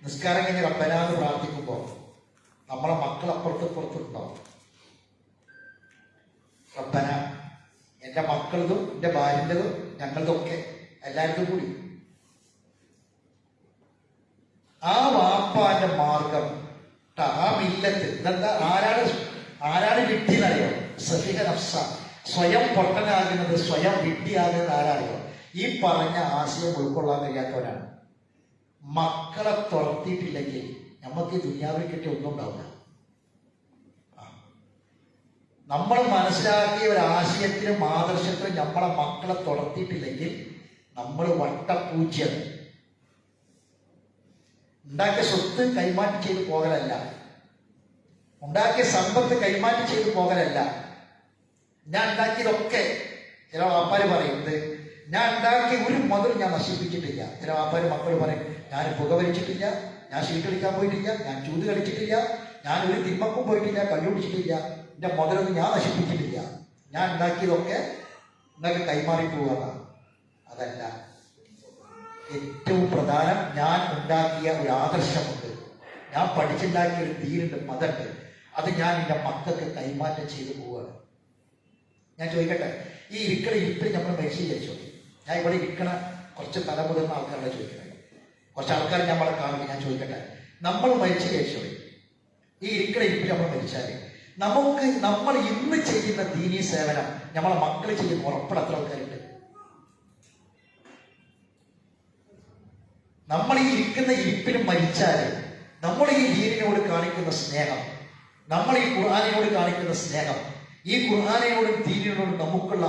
നിസ്കാരം കഴിഞ്ഞ് റബ്ബനാന്ന് പ്രാർത്ഥിക്കുമ്പോ നമ്മളെ മക്കൾ അപ്പുറത്തുണ്ടാവും. റബ്ബന, എൻ്റെ മക്കളതും എൻ്റെ ഭാര്യൻ്റെതും ഞങ്ങളതൊക്കെ എല്ലാവരും കൂടി ആ വാപ്പാന്റെ മാർഗം, ആ മില്ലത്ത്. ഇതെന്താ? ആരാണ് വിഡ്ഢിന്നറിയോ? സഫിഹ നഫ്സ. സ്വയം പൊട്ടനാകുന്നത്, സ്വയം വിഡ്ഢിയാകുന്നത് ആരാറിയോ? ഈ പറഞ്ഞ ആശയം ഉൾക്കൊള്ളാൻ കഴിയാത്തവരാണ്. മക്കളെ തുറത്തിയിട്ടില്ലെങ്കിൽ നമുക്ക് ദുനിയാവിൽ കിട്ടിയ ഒന്നും ഉണ്ടാവില്ല. നമ്മൾ മനസ്സിലാക്കിയ ഒരു ആശയത്തിനും ആദർശത്തിനും നമ്മളെ മക്കളെ തുടർത്തിയിട്ടില്ലെങ്കിൽ നമ്മൾ വട്ടപൂജ്യം. ഉണ്ടാക്കിയ സ്വത്ത് കൈമാറ്റം ചെയ്ത് പോകലല്ല, ഉണ്ടാക്കിയ സമ്പത്ത് കൈമാറ്റം ചെയ്ത് പോകലല്ല. ഞാൻ ഉണ്ടാക്കിയതൊക്കെ, ചില വാപ്പാര് പറയുന്നത്, ഞാൻ ഉണ്ടാക്കിയ ഒരു മുതൽ ഞാൻ നശിപ്പിച്ചിട്ടില്ല. ചില വാപ്പാര് മക്കൾ പറയും, ഞാൻ പുകവലിച്ചിട്ടില്ല, ഞാൻ ഷീറ്റ് കളിക്കാൻ പോയിട്ടില്ല, ഞാൻ ചൂത് കളിച്ചിട്ടില്ല, ഞാൻ ഒരു തിമ്മക്കും പോയിട്ടില്ല, കണ്ടുപിടിച്ചിട്ടില്ല, എൻ്റെ മുതലൊന്നും ഞാൻ നശിപ്പിച്ചിട്ടില്ല, ഞാൻ ഉണ്ടാക്കിയതൊക്കെ നിങ്ങൾക്ക് കൈമാറി പോവുക. അതല്ല, ഏറ്റവും പ്രധാനം, ഞാൻ ഉണ്ടാക്കിയ ഒരു ആദർശമുണ്ട്, ഞാൻ പഠിച്ചുണ്ടാക്കിയ ഒരു തീരുണ്ട്, മതമുണ്ട്, അത് ഞാൻ എൻ്റെ മക്കൾക്ക് കൈമാറ്റം ചെയ്തു പോവുകയാണ്. ഞാൻ ചോദിക്കട്ടെ, ഈ ഇരിക്കണ ഇരിപ്പിൽ നമ്മൾ മരിച്ചു വിചാരിച്ചു. ഞാൻ ഇവിടെ ഇരിക്കണ കുറച്ച് തലമുതിർന്ന ആൾക്കാരുടെ ചോദിക്കണേ, കുറച്ച് ആൾക്കാർ നമ്മളെ കാണുമ്പോൾ ഞാൻ ചോദിക്കട്ടെ, നമ്മൾ മരിച്ചു വിചാരിച്ചു, ഈ ഇരിക്കണ ഇരിപ്പിൽ നമ്മൾ മരിച്ചാല് നമ്മൾ ഇന്ന് ചെയ്യുന്ന ദീനീ സേവനം നമ്മളെ മക്കൾ ചെയ്യുന്ന ഉറപ്പിടത്ര ആൾക്കാരുണ്ട്. നമ്മൾ ഈ ഇരിക്കുന്ന ഇരിപ്പിലും മരിച്ചാല് നമ്മൾ ഈ ദീനിനോട് കാണിക്കുന്ന സ്നേഹം, നമ്മൾ ഈ ഖുർആനിനോട് കാണിക്കുന്ന സ്നേഹം, ഈ ഖുർആനിനോടും ദീനിനോടും നമുക്കുള്ള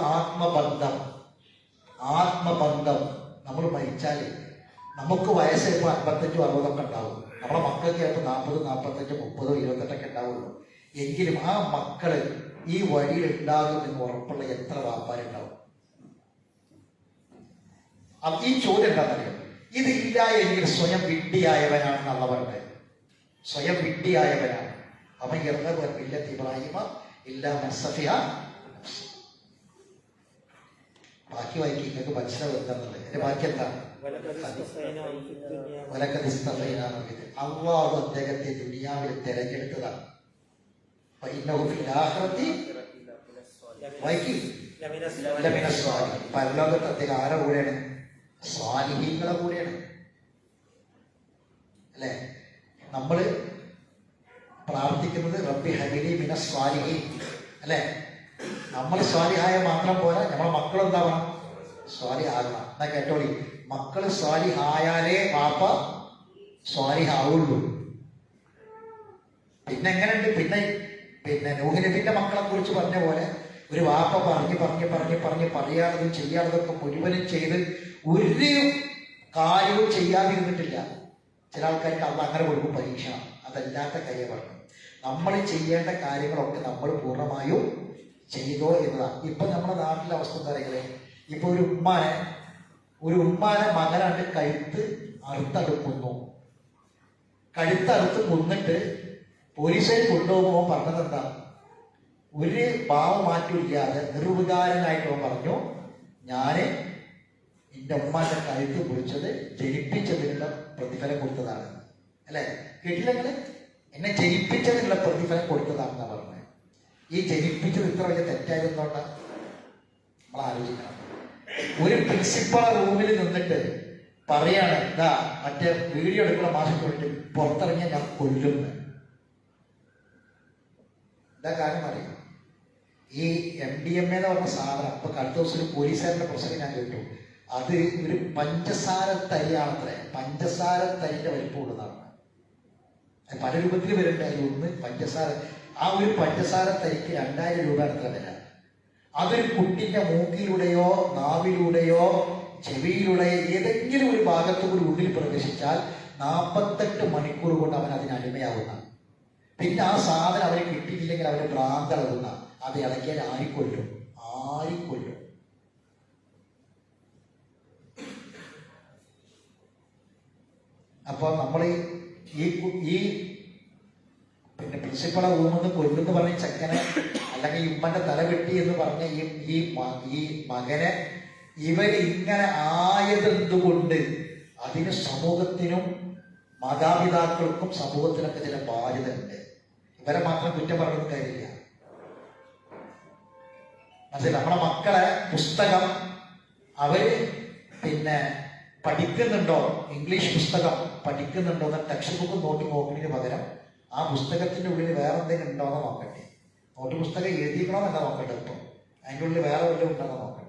ആത്മബന്ധം നമ്മൾ മരിച്ചാല് നമുക്ക് വയസ്സ് ചിലപ്പോൾ 55, 60 ഉണ്ടാവും. നമ്മളെ മക്കൾക്ക് ചിലപ്പോൾ 40, 45, 30, 28 ഉണ്ടാവുള്ളൂ. എങ്കിലും ആ മക്കള് ഈ വഴിയിൽ ഉണ്ടാകും എന്ന് ഉറപ്പുള്ള എത്ര വാപ്പാരുണ്ടാവും? ഈ ചോദ്യം എന്താണെന്നറിയോ? ഇതില്ല എങ്കിൽ സ്വയം വിഡ്ഢിയായവനാണെന്നുള്ള പറഞ്ഞത്. സ്വയം വിഡ്ഢിയായവനാണ്. അവൻ ഇറങ്ങില്ല ഇബ്രാഹിമ ഇല്ല മസഫിയ. ബാക്കി വായിക്കും, നിങ്ങൾക്ക് മനസ്സിലാവും എന്താന്നുള്ളത്. എന്റെ ബാക്കി എന്താണ്? അള്ളാഹു അദ്ദേഹത്തെ ദുനിയാവിൽ തെരഞ്ഞെടുത്തതാണ്. പരലോകത്ത് അദ്ദേഹം ആരുടെ കൂടെയാണ്? സ്വാലിഹീങ്ങളുടെ കൂടെയാണ്. അല്ലെ? നമ്മള് പ്രാർത്ഥിക്കുന്നത് റബ്ബി ഹബിലി മിന സ്വാലിഹീൻ. അല്ലെ? നമ്മൾ സ്വാലിഹായ മാത്രം പോരാ, നമ്മളെ മക്കളെന്താവണം? സ്വാലിഹാകണം. എന്നാ കേട്ടോളി, മക്കള് സ്വാലിഹായാലേ വാപ്പ സ്വാലിഹാവുള്ളൂ. പിന്നെ എങ്ങനെയുണ്ട്? പിന്നെ നൂഹ് നബിന്റെ മക്കളെ കുറിച്ച് പറഞ്ഞ പോലെ ഒരു വാപ്പ പറഞ്ഞ് പറയാനതും ചെയ്യാനതൊക്കെ മുഴുവനും ചെയ്ത് ഒരു കാര്യവും ചെയ്യാതിരുന്നിട്ടില്ല. ചില ആൾക്കാർക്ക് അള്ള അങ്ങനെ കൊടുക്കും പരീക്ഷ. അതല്ലാത്ത കാര്യം പറഞ്ഞു. നമ്മൾ ചെയ്യേണ്ട കാര്യങ്ങളൊക്കെ നമ്മൾ പൂർണ്ണമായും ചെയ്തോ എന്നതാണ്. ഇപ്പൊ നമ്മുടെ നാട്ടിലെ അവസ്ഥ എന്താ പറയുക? ഇപ്പൊ ഒരു ഉമ്മാനെ മകനാണ്ട് കഴുത്തറുത്ത് കൊന്നിട്ട് പോലീസിൽ കൊണ്ടുപോകുമ്പോൾ പറഞ്ഞത് എന്താ? ഒരു ഭാവമാറ്റമില്ലാതെ നിർവികാരനായിട്ട് അവൻ പറഞ്ഞു, ഞാന് എൻ്റെ ഉമ്മാന്റെ കഴുത്ത് പൊളിച്ചത് ജനിപ്പിച്ചതിനുള്ള പ്രതിഫലം കൊടുത്തതാണ്. അല്ലെ? കേട്ടില്ല നിങ്ങള്? എന്നെ ജനിപ്പിച്ചതിനുള്ള പ്രതിഫലം കൊടുത്തതാണെന്നാണ് പറഞ്ഞത്. ഈ ജനിപ്പിച്ചത് ഇത്ര വലിയ തെറ്റായതെന്നോണ്ടാണ് നമ്മൾ ആലോചിക്കണം. ഒരു പ്രിൻസിപ്പൾ റൂമിൽ നിന്നിട്ട് പറയാണ്, ഇതാ മറ്റേ വീഡിയോ എടുക്കുന്ന മാസം തൊട്ട് പുറത്തിറങ്ങിയാൽ ഞാൻ കൊല്ലുന്നു. എന്താ കാര്യം അറിയാം? ഈ MDMA എന്ന് പറഞ്ഞ സാധനം ഇപ്പൊ അടുത്ത ദിവസം ഒരു പോലീസുകാരുടെ പ്രസംഗം ഞാൻ കേട്ടു. അത് ഒരു പഞ്ചസാര തരിയാണത്രേ. പഞ്ചസാര തരിന്റെ വലിപ്പമുള്ളതാണ്. പല രൂപത്തിൽ വരുന്നുണ്ട്. അതിൽ ഒന്ന് പഞ്ചസാര. ആ ഒരു പഞ്ചസാര തരിക്ക് 2000 രൂപയാണ് അത്ര വില. അതൊരു കുട്ടിന്റെ മൂക്കിലൂടെയോ നാവിലൂടെയോ ചെവിയിലൂടെയോ ഏതെങ്കിലും ഒരു ഭാഗത്തു കൂടി ഉള്ളിൽ പ്രവേശിച്ചാൽ 48 മണിക്കൂർ കൊണ്ട് അവൻ അതിന് അടിമയാവുന്ന. പിന്നെ ആ സാധനം അവന് കിട്ടിയിട്ടില്ലെങ്കിൽ അവന് ഭ്രാന്തളകുന്ന. അത് ഇളക്കിയാൽ ആരിക്കൊല്ലും. അപ്പൊ നമ്മൾ ഈ പിന്നെ പ്രിൻസിപ്പളെ റൂമെന്ന് കൊല്ലുന്ന് പറഞ്ഞ ചെക്കനെ അല്ലെങ്കിൽ ഉമ്മന്റെ തല വെട്ടി എന്ന് പറഞ്ഞ ഈ മകനെ ഇവര് ഇങ്ങനെ ആയതെന്തുകൊണ്ട് അതിന് സമൂഹത്തിനും മാതാപിതാക്കൾക്കും സമൂഹത്തിനൊക്കെ ചില ബാധ്യത ഉണ്ട്. ഇവരെ മാത്രം കുറ്റം പറയുന്ന കാര്യമില്ല. മനസ്സിലായി? നമ്മളെ മക്കളെ പുസ്തകം അവര് പിന്നെ പഠിക്കുന്നുണ്ടോ, ഇംഗ്ലീഷ് പുസ്തകം പഠിക്കുന്നുണ്ടോ എന്ന് ടെക്സ്റ്റ് ബുക്ക് നോക്കുന്നതിന് പകരം ആ പുസ്തകത്തിന്റെ ഉള്ളിൽ വേറെ എന്തെങ്കിലും ഉണ്ടോയെന്ന് നോക്കട്ടെ. നോട്ട് പുസ്തകം എഴുതിക്കണമെന്നല്ല നോക്കട്ടെ. ഇപ്പം അതിൻ്റെ ഉള്ളിൽ വേറെ വല്ലതും ഉണ്ടെന്ന് നോക്കട്ടെ.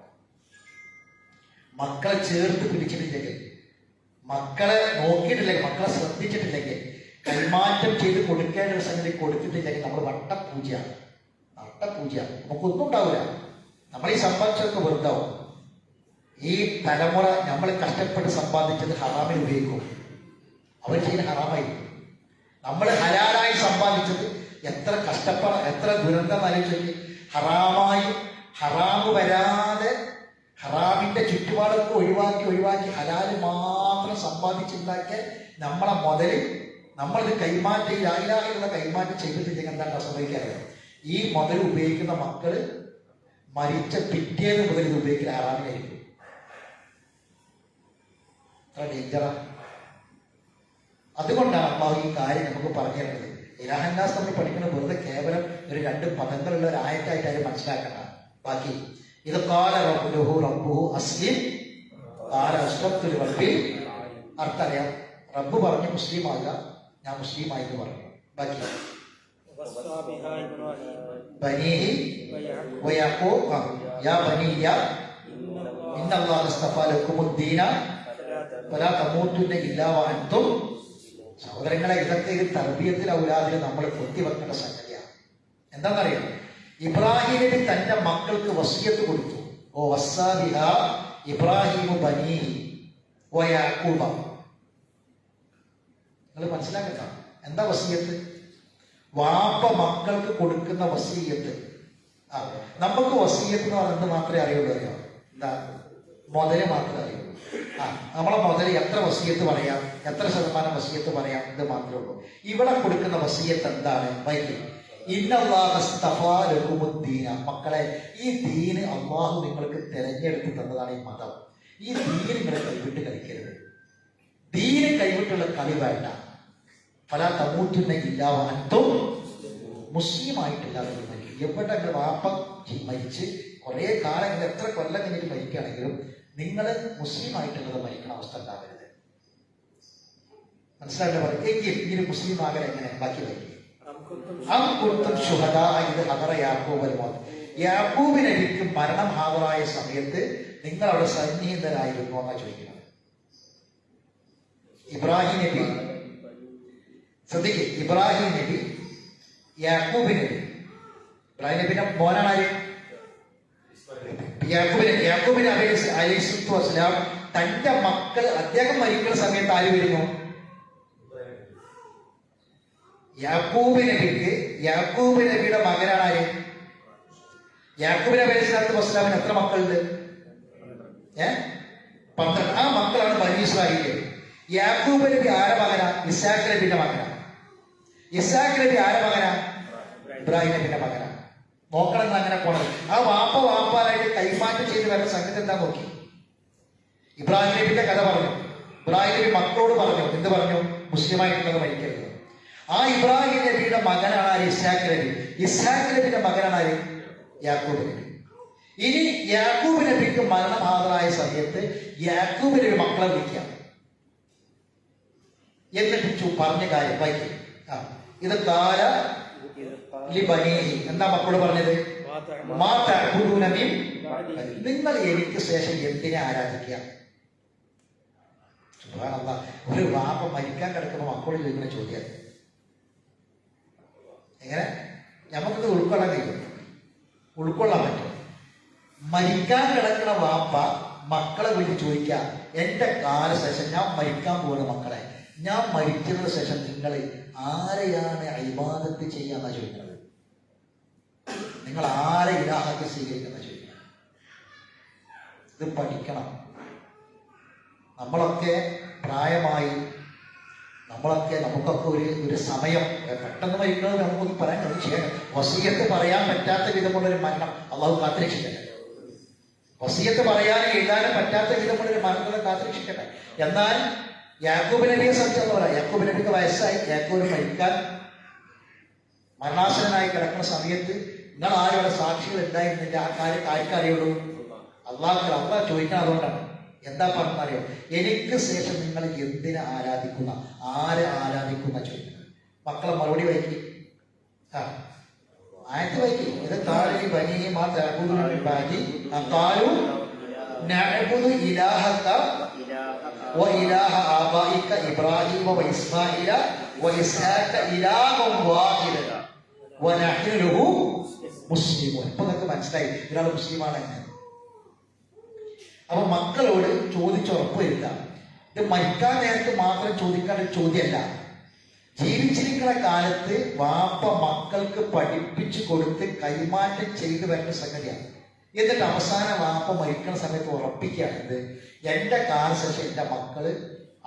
മക്കളെ ചേർത്ത് പിടിച്ചിട്ടില്ലെങ്കിൽ, മക്കളെ നോക്കിയിട്ടില്ലെങ്കിൽ, മക്കളെ ശ്രദ്ധിച്ചിട്ടില്ലെങ്കിൽ, കൈമാറ്റം ചെയ്ത് കൊടുക്കേണ്ട ഒരു സംഗതി കൊടുത്തിട്ടില്ലെങ്കിൽ നമ്മൾ വട്ടപൂജയാണ്. നമുക്കൊന്നും ഉണ്ടാവില്ല. നമ്മൾ ഈ സമ്പാദിച്ചതൊക്കെ വെറുതാവും. ഈ തലമുറ നമ്മൾ കഷ്ടപ്പെട്ട് സമ്പാദിച്ചത് ഹറാമിൽ ഉപയോഗിക്കും. അവർ ചെയ്യുന്ന ഹറാമായിരിക്കും. നമ്മൾ ഹലാലായി സമ്പാദിച്ചത് എത്ര എത്ര ദുരന്തം ആലോചിച്ച് ഹറാമ് വരാതെ ഹറാമിന്റെ ചുറ്റുപാടൊക്കെ ഒഴിവാക്കി ഹലാല് മാത്രം സമ്പാദിച്ചുണ്ടാക്കിയ നമ്മളെ മുതല് നമ്മളിത് കൈമാറ്റം ലായിലായുള്ള കൈമാറ്റം ചെയ്തിട്ടില്ലെങ്കിൽ എന്താണ് സംഭവിക്കാറ്? ഈ മുതൽ ഉപയോഗിക്കുന്ന മക്കള് മരിച്ച പിറ്റേന്ന് മുതൽ ഇത് ഉപയോഗിക്കുന്ന ഹറാമിനായിരിക്കും. അത്ര ഡേഞ്ചറാ. അതുകൊണ്ടാണ് അള്ളാഹു ഈ കാര്യം നമുക്ക് പറഞ്ഞു തരുന്നത്. ഇലാഹന്നാസ് നമ്മൾ പഠിക്കുന്നത് വെറുതെ കേവലം ഒരു 2 പദങ്ങളുള്ള ഒരു ആയത്തായിട്ട് ആരും മനസ്സിലാക്കണ്ട. ബാക്കി ഇത് ഖാല റബ്ബുഹു അസ്ലിം ഖാല അസ്ലംതു ലിറബ്ബിൽ. അർത്ഥം അറിയാം. റബ്ബ് പറഞ്ഞു മുസ്ലിം ആകുക, ഞാൻ മുസ്ലിമായി എന്ന് പറഞ്ഞു. ബാക്കി ബനീഹി വയഖൂബ് യാ ബനിയ്യ ഇന്നല്ലാഹ ഇസ്തഫാ ലക്കുമുദ്ദീന ഫലാ തമൂതുന്ന ഇല്ലാ വഅൻതും. സഹോദരങ്ങളെ, ഇതൊക്കെ ഈ തർബിയത്തിൽ ഔലാദിൽ നമ്മൾ കൊത്തിവെക്കേണ്ട സംഗതിയാണ്. എന്താണെന്നറിയാം? ഇബ്രാഹിം നബി തന്റെ മക്കൾക്ക് വസിയത്ത് കൊടുത്തു. ഓ വസ്സാ ബിഹാ ഇബ്രാഹിമു ബനീഹി വയഖൂബ. നിങ്ങൾ മനസ്സിലാക്കണ്ട എന്താ വസിയത്ത്? വാപ്പ മക്കൾക്ക് കൊടുക്കുന്ന വസിയത്ത്. നമുക്ക് വസിയത്ത് എന്ന് പറഞ്ഞത് മാത്രമേ അറിയുള്ളൂ. അറിയാം എന്താ? മുതല് മാത്രമേ അറിയുള്ളൂ. നമ്മളെ മുതൽ എത്ര വസിയത്ത് പറയാം, എത്ര ശതമാനം വസിയത്ത് പറയാം, ഇത് മാത്രമേ ഉള്ളൂ. ഇവിടെ കൊടുക്കുന്ന വസിയത്ത് എന്താണ്? വൈകി ഇന്നല്ലാഹ ഇസ്തഫാ ലക്കുമുദ്ദീന. മക്കളെ, ഈ ദീന് അള്ളാഹു നിങ്ങൾക്ക് തിരഞ്ഞെടുത്ത് തന്നതാണ്. ഈ മതം, ഈ ദീന് നിങ്ങൾ കൈവിട്ട് കളിക്കരുത്. ദീന് കൈവിട്ടുള്ള കളി വേണ്ട. ഫലാ തമൂതുന്ന ഇല്ലാ വഅൻതും. മുസ്ലിമായിട്ടില്ലാതെ മരിക്കും. എവിടെ നിങ്ങൾ വാപ്പ മരിച്ച് കുറെ കാലങ്ങൾ എത്ര കൊല്ലം കഴിഞ്ഞിട്ട് മരിക്കുകയാണെങ്കിലും നിങ്ങൾ മുസ്ലിമായിട്ടുള്ളത് മരിക്കണ അവസ്ഥ ഉണ്ടാവരുത്. മനസ്സിലായിട്ട് പറയും. എങ്കിൽ ഇങ്ങനെ മുസ്ലിം ആകൽ എങ്ങനെ? ബാക്കി വൈകി ഇത് ഹദറ യാക്കൂബ് മൗത്ത്. യാക്കൂബ് നബിക്ക് മരണം ഹാദറായ സമയത്ത് നിങ്ങൾ അവിടെ സന്നിഹിതരായിരുന്നു എന്നാ ചോദിക്കുന്നത്. ഇബ്രാഹിം നബി, ശ്രദ്ധിക്കുക, ഇബ്രാഹിം നബി, യാക്കൂബ് നബി. ഇബ്രാഹിം നബിന്റെ മോനാണ് ആര്? യാക്കൂബ് നബി അലൈഹിസ്സലാത്തു വസ്സലാം തന്റെ മക്കൾ അദ്ദേഹം മരിക്കുന്ന സമയത്ത് ആര് വരുന്നു? യാക്കൂബ് നബിയുടെ മകനാണ് ആര്? യാക്കൂബ് നബി അലൈഹിസ്സലാത്തു വസ്സലാമിന് എത്ര മക്കളുണ്ട്? 12. ആ മക്കളാണ് ബനീ ഇസ്രായേൽ. യാക്കൂബ് നബി ആരെ മകനാ? ഇസ്ഹാഖ് നബിയുടെ മകനാ. ഇസ്ഹാഖ് നബി ആരെ മകനാ? ഇബ്രാഹിം നബിയുടെ മകനാ. നോക്കണം അങ്ങനെ പോണത്. ആ വാപ്പാനായിട്ട് കൈമാറ്റം ചെയ്ത് വരുന്ന സംഗതി എന്താ നോക്കി. ഇബ്രാഹിം നബിന്റെ കഥ പറഞ്ഞു. ഇബ്രാഹിം നബി മക്കളോട് പറഞ്ഞു, എന്ത് പറഞ്ഞു? മുസ്ലിമായിട്ടുള്ളത് മരിക്കരുത്. ആ ഇബ്രാഹിം നബിയുടെ മകനാണ് ആര്? ഇസ്ഹാഖ് നബി. ഇസ്ഹാഖ് നബിയുടെ മകനാണ് ആര്? യാക്കൂബ് നബി. ഇനി യാക്കൂബ് നബിക്ക് മരണം ഹാദറായ സമയത്ത് യാക്കൂബ് നബി മക്കളെ വിളിക്കാം. എന്നിട്ട് പറഞ്ഞ കാര്യം വായിക്കും. ഇത് കാല ലിബനീഹി. എന്താ മക്കളോട് പറഞ്ഞത്? നിങ്ങൾ എനിക്ക് ശേഷം എന്തിനെ ആരാധിക്കുക? ഒരു വാപ്പ മരിക്കാൻ കിടക്കുമ്പോൾ മക്കളോട് ചോദിക്കുന്ന ചോദ്യം എങ്ങനെ നമുക്കിത് ഉൾക്കൊള്ളാൻ കഴിയും? ഉൾക്കൊള്ളാൻ പറ്റും. മരിക്കാൻ കിടക്കുന്ന വാപ്പ മക്കളെ വിളിച്ച് ചോദിക്കുക, എന്റെ കാലശേഷം ഞാൻ മരിക്കാൻ പോകുന്ന മക്കളെ, ഞാൻ മരിച്ചതിന് ശേഷം നിങ്ങൾ ആരെയാണ് ഇബാദത്ത് ചെയ്യാന്നാ ചോദിക്കുന്നത്? നിങ്ങൾ ആരെ ഇലാഹാക്കി സ്വീകരിക്കുന്ന ചോദിക്കുന്നത്? ഇത് പഠിക്കണം. നമ്മളൊക്കെ പ്രായമായി, നമുക്കൊക്കെ ഒരു സമയം പെട്ടെന്ന് മരിക്കുന്നത് നമുക്കൊന്നും പറയാൻ കഴിയും. വസിയത്ത് പറയാൻ പറ്റാത്ത വിധമുള്ളൊരു മരണം അള്ളാഹു കാത്തുരക്ഷിക്കട്ടെ. വസിയത്ത് പറയാനും എഴുതാനും പറ്റാത്ത വിധമുള്ളൊരു മരണത്തെ കാത്തുരക്ഷിക്കട്ടെ. എന്നാൽ യാക്കൂബ് നബിയെ സംബന്ധിച്ച് പറയാം, യാക്കൂബ് നബിക്ക് വയസ്സായി, യാക്കൂബ് മരിക്കാൻ മരണാസനായി കിടക്കുന്ന സമയത്ത് നിങ്ങൾ ആരുടെ സാക്ഷികൾ ഉണ്ടായിരുന്നില്ല? ആ കാര്യം ആർക്കറിയുള്ളൂ? അള്ളാഹ് ചോദിക്കണം. അതുകൊണ്ടാണ് എന്താ പറഞ്ഞറിയോ, എനിക്ക് ശേഷം നിങ്ങൾ എന്തിനെ ആരാധിക്കുന്ന, ആരെ ആരാധിക്കുന്ന ചോദിക്കുന്നത്. മക്കളെ മറുപടി വായിക്കും, ആയത്ത് വായിക്കും. ഇത് താഴെ ബനിയും ആ തഅബുദുനബി ഖാലു നഅബുദു ഇലാഹക വഇലാഹ ആബായിക ഇബ്രാഹീമ വഇസ്മാഈല വഇസ്ഹാഖ ഇലാഹൻ വാഹിദൻ വനഹ്നു ലഹു മുസ്ലിമൂൻ. ഇപ്പൊ നിങ്ങൾക്ക് മനസ്സിലായി ഇയാൾ മുസ്ലിമാണ് എന്ന്. അപ്പൊ മക്കളോട് ചോദിച്ചുറപ്പ് വരുത്താം. ഇത് മരിക്കാൻ നേരത്ത് മാത്രം ചോദിക്കേണ്ട ഒരു ചോദ്യമല്ല. ജീവിച്ചിരിക്കുന്ന കാലത്ത് വാപ്പ മക്കൾക്ക് പഠിപ്പിച്ചു കൊടുത്ത് കൈമാറ്റം ചെയ്തു വരുന്ന സംഗതിയാണ്. എന്നിട്ട് അവസാനം വാപ്പ മരിക്കുന്ന സമയത്ത് ഉറപ്പിക്കുകയാണിത്, എന്റെ കാലശേഷം എന്റെ മക്കള്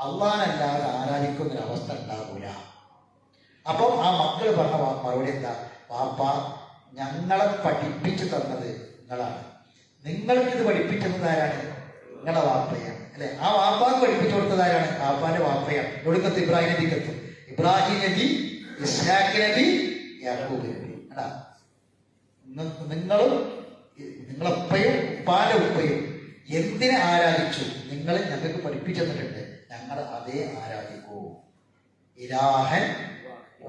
അള്ളാഹനല്ലാതെ ആരാധിക്കുന്നൊരവസ്ഥ ഉണ്ടാകൂല. അപ്പം ആ മക്കൾ പറഞ്ഞ മറുപടി എന്താ? വാപ്പ ഞങ്ങളെ പഠിപ്പിച്ചു തന്നത് നിങ്ങളാണ്, നിങ്ങൾക്ക് ഇത് പഠിപ്പിച്ചു തന്നത് ആരാണ്? നിങ്ങളുടെ വാപ്പയാണ് അല്ലെ? ആ വാപ്പാക്ക് പഠിപ്പിച്ചു കൊടുത്തത് ആരാണ്? വാപ്പാന്റെ വാപ്പയാണ്. ഒടുക്കത്ത് ഇബ്രാഹിം നബിക്കെത്തും. ഇബ്രാഹിം നബി, ഇസ്ഹാഖ് നബി, യാക്കൂബ് നബി. നിങ്ങളെപ്പയും ഉപ്പാന്റെ ഉപ്പയും എന്തിനെ ആരാധിച്ചു? നിങ്ങൾ ഞങ്ങൾക്ക് പഠിപ്പിച്ചു തന്നിട്ടുണ്ട്, ഞങ്ങൾ അതേ ആരാധിക്കൂ. ഇലാഹൻ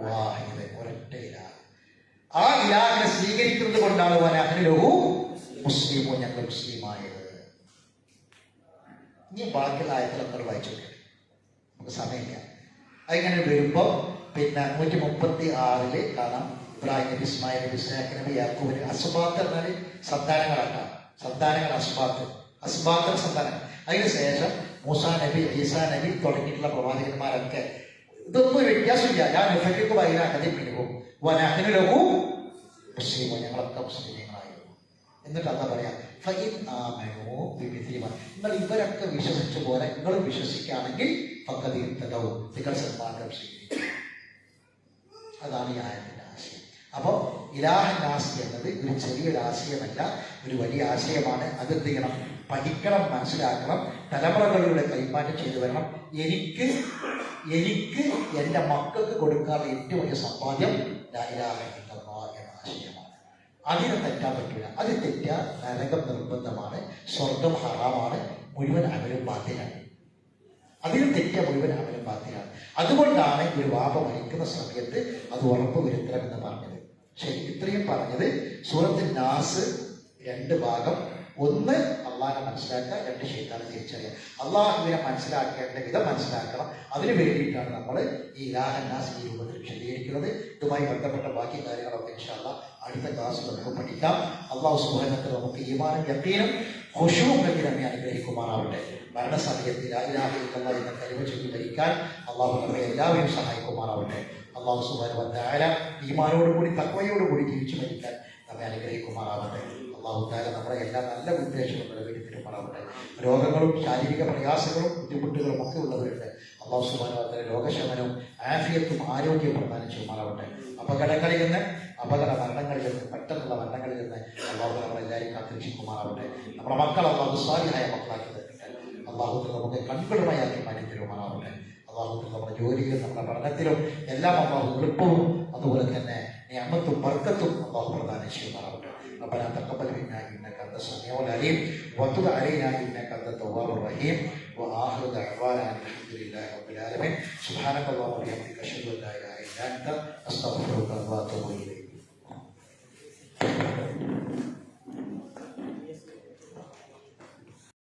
വാഹിദൻ, ഒരൊറ്റ ഇലാഹ്. ആ ഇലാഹിനെ സ്വീകരിക്കുന്നത് കൊണ്ടാണ് വനഹ്നു മുസ്ലിമോ, ഞങ്ങൾ മുസ്ലിമായത്. ഇനി ബാക്കിയുള്ള ആയത്തിൽ നമ്മൾ വായിച്ചു നോക്കാം, നമുക്ക് സമയമില്ല. അതിങ്ങനെ വരുമ്പോ പിന്നെ 136 കാണാം ഇബ്രാഹിം നബി, ഇസ്മായിൽ നബി, ഇസ്ഹാഖ് നബി, യാക്കൂബ് നബി. അസ്ബാത്ത് എന്നാൽ സന്താനങ്ങളാക്കാം. സന്താനങ്ങൾ അസ്ബാത്ത് സന്താനങ്ങൾ. അതിനുശേഷം മൂസാ നബി, ഈസാ നബി തുടങ്ങിയിട്ടുള്ള പ്രവാചകന്മാരൊക്കെ ഇതൊന്നും വ്യത്യാസമില്ല. ഞാൻ മുഫരിഖു ബൈന അഹദിൻ മിൻഹും വനഹ്നു ലഹു മുസ്ലിമൂൻ, ഞങ്ങളൊക്കെ മുസ്ലിങ്ങളായിരുന്നു. എന്നിട്ട് എന്താ പറയാ? ഫഇൻ ആമനൂ ബിമിസ്ലി മാ, നിങ്ങൾ ഇവരൊക്കെ വിശ്വസിച്ച പോലെ നിങ്ങളും വിശ്വസിക്കുകയാണെങ്കിൽ ഫഖദ് ഇഹ്തദൗ, നിങ്ങൾ സന്മാർഗം സ്വീകരിക്കും. അതാണ് ഈ ആയത്തിന്റെ ആശയം. അപ്പോൾ ഇലാഹൻ നാസ് എന്നത് ഒരു ചെറിയൊരു ആശയമല്ല, ഒരു വലിയ ആശയമാണ്. അത് എന്ത് ചെയ്യണം? പഠിക്കണം, മനസ്സിലാക്കണം, തലമുറകളിലൂടെ കൈമാറ്റം ചെയ്തു വരണം. എനിക്ക് എൻ്റെ മക്കൾക്ക് കൊടുക്കാനുള്ള ഏറ്റവും വലിയ സമ്പാദ്യം ലാ ഇലാഹ ഇല്ലല്ലാഹ് എന്ന ആശയമാണ്. അതിനെ തെറ്റാൻ പറ്റില്ല. അത് തെറ്റാൻ നരകം നിർബന്ധമാണ്, സ്വർഗം ഹറാമാണ്, മുഴുവൻ അമലും ബാത്തിലാണ്. അതിന് തെറ്റ മുഴുവൻ അമലും ബാത്തിലാണ്. അതുകൊണ്ടാണ് ഒരു വാപ്പ മരിക്കുന്ന സമയത്ത് അത് ഉറപ്പ് വരുത്തണമെന്ന് പറഞ്ഞത്. ശരി, ഇത്രയും പറഞ്ഞത് സൂറത്തുൽ നാസ് 2 ഭാഗം. 1 അള്ളാഹിനെ മനസ്സിലാക്കുക, 2 ശൈത്താനെ തിരിച്ചറിയുക. അള്ളാഹുവിനെ മനസ്സിലാക്കേണ്ട വിധം മനസ്സിലാക്കണം. അതിനു വേണ്ടിയിട്ടാണ് നമ്മൾ ഈ ഇലാഹൻ നാസ് ഈ രൂപത്തിൽ വിശദീകരിക്കുന്നത്. ഇതുമായി ബന്ധപ്പെട്ട ബാക്കി കാര്യങ്ങളൊക്കെ ഇൻഷാ അല്ലാഹ് അടുത്ത ക്ലാസ്സിൽ നമുക്ക് പഠിക്കാം. അള്ളാഹു സുബ്ഹാനഹു വ തആല നമുക്ക് ഈമാനും യഖീനും ഖുശൂഉം നൽകി നമ്മെ അനുഗ്രഹിക്കുമാറാവട്ടെ. മരണസമയത്ത് ലാ ഇലാഹ ഇല്ലല്ലാഹ് എന്ന കലിമ ചൊല്ലി മരിക്കാൻ അള്ളാഹു നമ്മെ എല്ലാവരും സഹായിക്കുമാറാവട്ടെ. അള്ളാഹു സുബ്ഹാനഹു വ തആല ഈമാനോടുകൂടി തഖ്വയോടുകൂടി ജീവിച്ചു മരിക്കാൻ നമ്മെ അനുഗ്രഹിക്കുമാറാവട്ടെ. അള്ളാഹു തആല നമ്മുടെ എല്ലാ നല്ല ഉദ്ദേശങ്ങളും നിറവേറ്റിത്തരുമാറാവട്ടെ. രോഗങ്ങളും ശാരീരിക പ്രയാസങ്ങളും ബുദ്ധിമുട്ടുകളും ഒക്കെ ഉള്ളവരുണ്ട്. അള്ളാഹു സുബ്ഹാനഹു വ തആല രോഗശമനവും ആഫിയത്തും ആരോഗ്യവും പ്രദാനം ചെയ്യുമാറാവട്ടെ. അപകടങ്ങളിൽ നിന്ന്, അപകട മരണങ്ങളിൽ നിന്ന്, പെട്ടെന്നുള്ള മരണങ്ങളിൽ നിന്ന് അള്ളാഹു നമ്മളെല്ലാവരും കാത്തിരക്ഷിക്കുമാറാവട്ടെ. നമ്മുടെ മക്കൾ അള്ളാഹു സ്വാലിഹായ മക്കളാക്കി തരട്ടെ. അള്ളാഹു നമുക്ക് കൺകുളിമയാക്കി മാറ്റി തരുമാറാവട്ടെ. അള്ളാഹു നമ്മുടെ ജോലിയിലും നമ്മുടെ പഠനത്തിലും എല്ലാം അള്ളാഹു എളുപ്പവും അതുപോലെ തന്നെ നിഅമത്തും ബർക്കത്തും അള്ളാഹു പ്രദാനം ചെയ്യുമാറാവട്ടെ. ربنا تقبل منا انك انت السميع العليم وتب علينا انك انت التواب الرحيم واخر دعوانا الحمد لله رب العالمين. سبحانك اللهم وبحمدك اشهد ان لا اله الا انت استغفرك واتوب اليك.